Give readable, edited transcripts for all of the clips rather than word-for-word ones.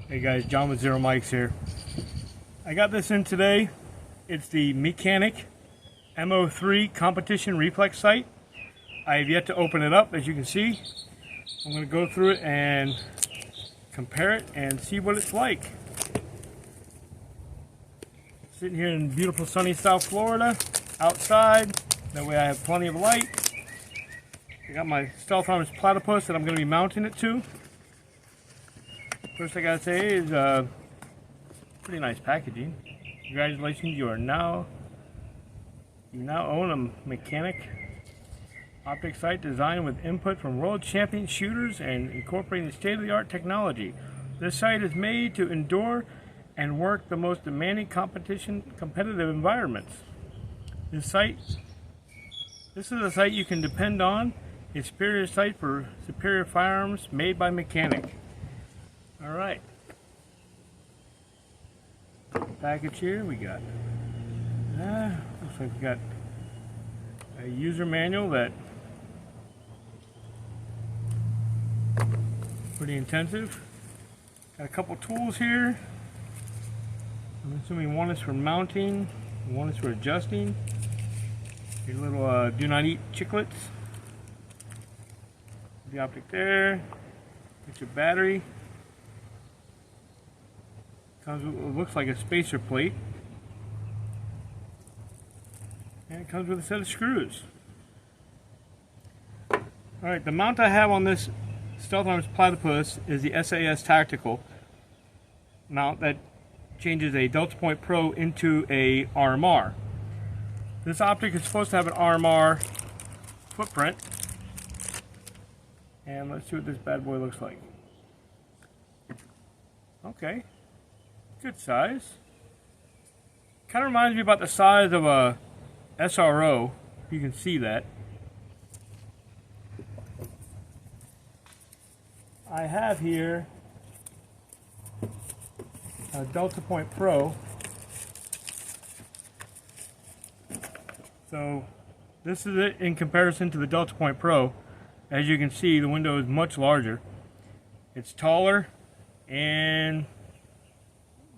Hey guys, John with Zero Mics here. I got this in today. It's the MeCanik MO3 competition reflex sight. I have yet to open it up, as you can see. I'm going to go through it and compare it and see what it's like. Sitting here in beautiful sunny South Florida, outside. That way I have plenty of light. I got my Stealth Arms platypus that I'm going to be mounting it to. First I gotta say is pretty nice packaging. Congratulations, you now own a MeCanik optic sight designed with input from world champion shooters and incorporating state-of-the-art technology. This sight is made to endure and work the most demanding competitive environments. This is a sight you can depend on. A superior sight for superior firearms made by MeCanik. Alright, package here we got, looks like we got a user manual that pretty intensive. Got a couple tools here. I'm assuming one is for mounting, one is for adjusting. Your little do not eat chiclets. The optic there, get your battery. Comes with what looks like a spacer plate, and it comes with a set of screws. Alright, the mount I have on this Stealth Arms platypus is the SAS Tactical mount that changes a Delta Point Pro into a RMR. This optic is supposed to have an RMR footprint, and let's see what this bad boy looks like. Okay. Good size. Kind of reminds me about the size of a SRO. You can see that. I have here a Delta Point Pro. So this is it in comparison to the Delta Point Pro. As you can see, the window is much larger. It's taller and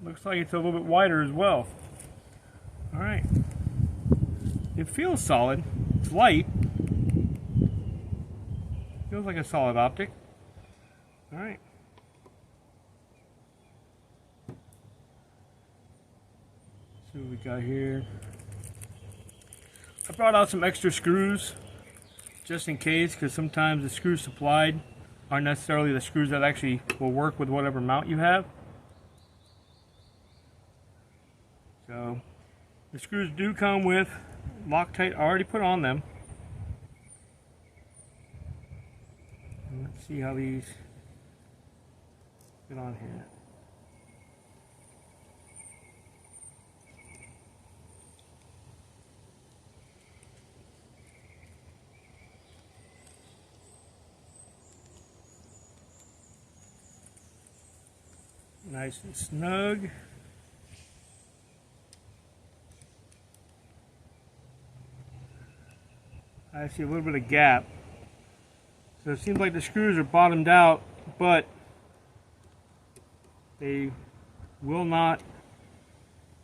looks like it's a little bit wider as well. Alright. It feels solid. It's light. Feels like a solid optic. Alright. See what we got here. I brought out some extra screws just in case, because sometimes the screws supplied aren't necessarily the screws that actually will work with whatever mount you have. So the screws do come with Loctite already put on them. And let's see how these fit on here. Nice and snug. I see a little bit of gap. So it seems like the screws are bottomed out, but they will not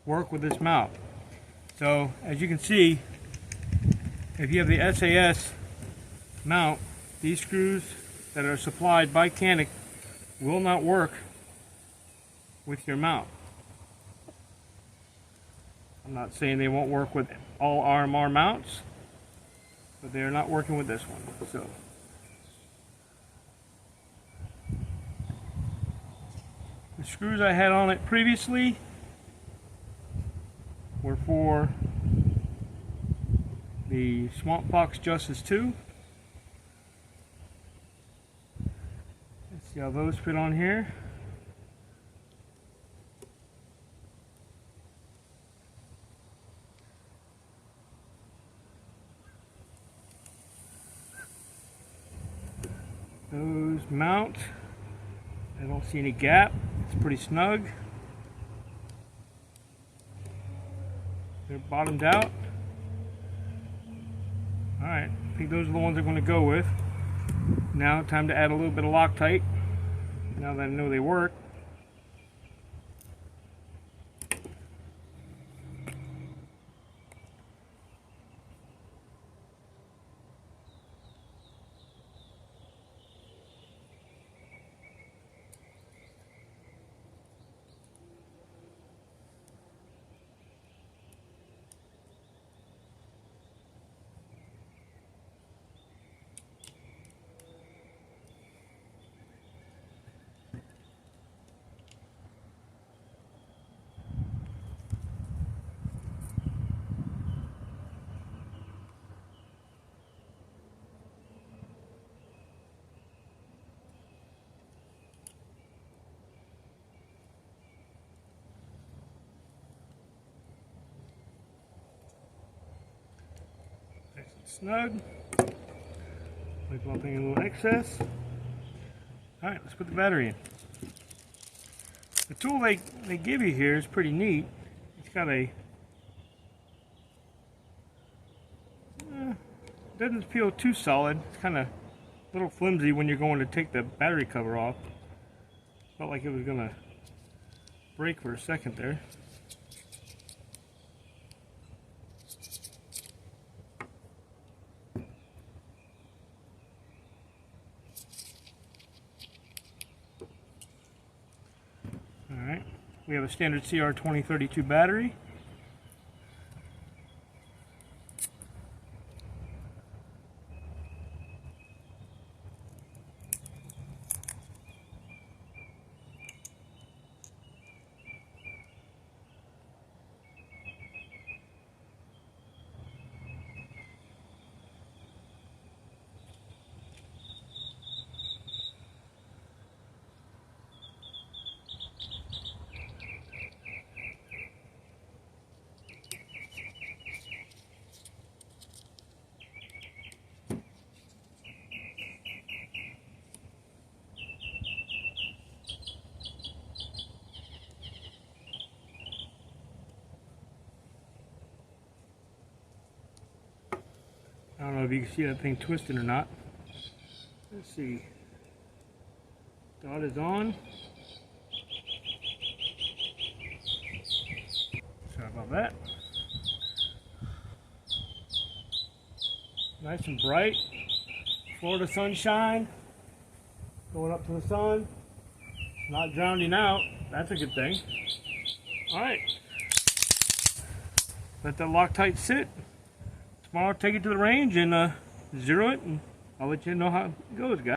work with this mount. So as you can see, if you have the SAS mount, these screws that are supplied by MeCanik will not work with your mount. I'm not saying they won't work with all RMR mounts, but they're not working with this one. So the screws I had on it previously were for the Swamp Fox Justice 2. Let's see how those fit on here. Those mount. I don't see any gap. It's pretty snug. They're bottomed out. Alright, I think those are the ones I'm going to go with. Now time to add a little bit of Loctite, now that I know they work. snug. Wipe off any little excess. Alright, let's put the battery in. The tool they give you here is pretty neat. It's got a doesn't feel too solid. It's kind of a little flimsy when you're going to take the battery cover off. Felt like it was going to break for a second there. Alright, we have a standard CR2032 battery. I don't know if you can see that thing twisting or not. Let's see. Dot is on. Sorry about that. Nice and bright. Florida sunshine. Going up to the sun. Not drowning out. That's a good thing. Alright. Let that Loctite sit. Tomorrow I'll take it to the range and zero it, and I'll let you know how it goes, guys.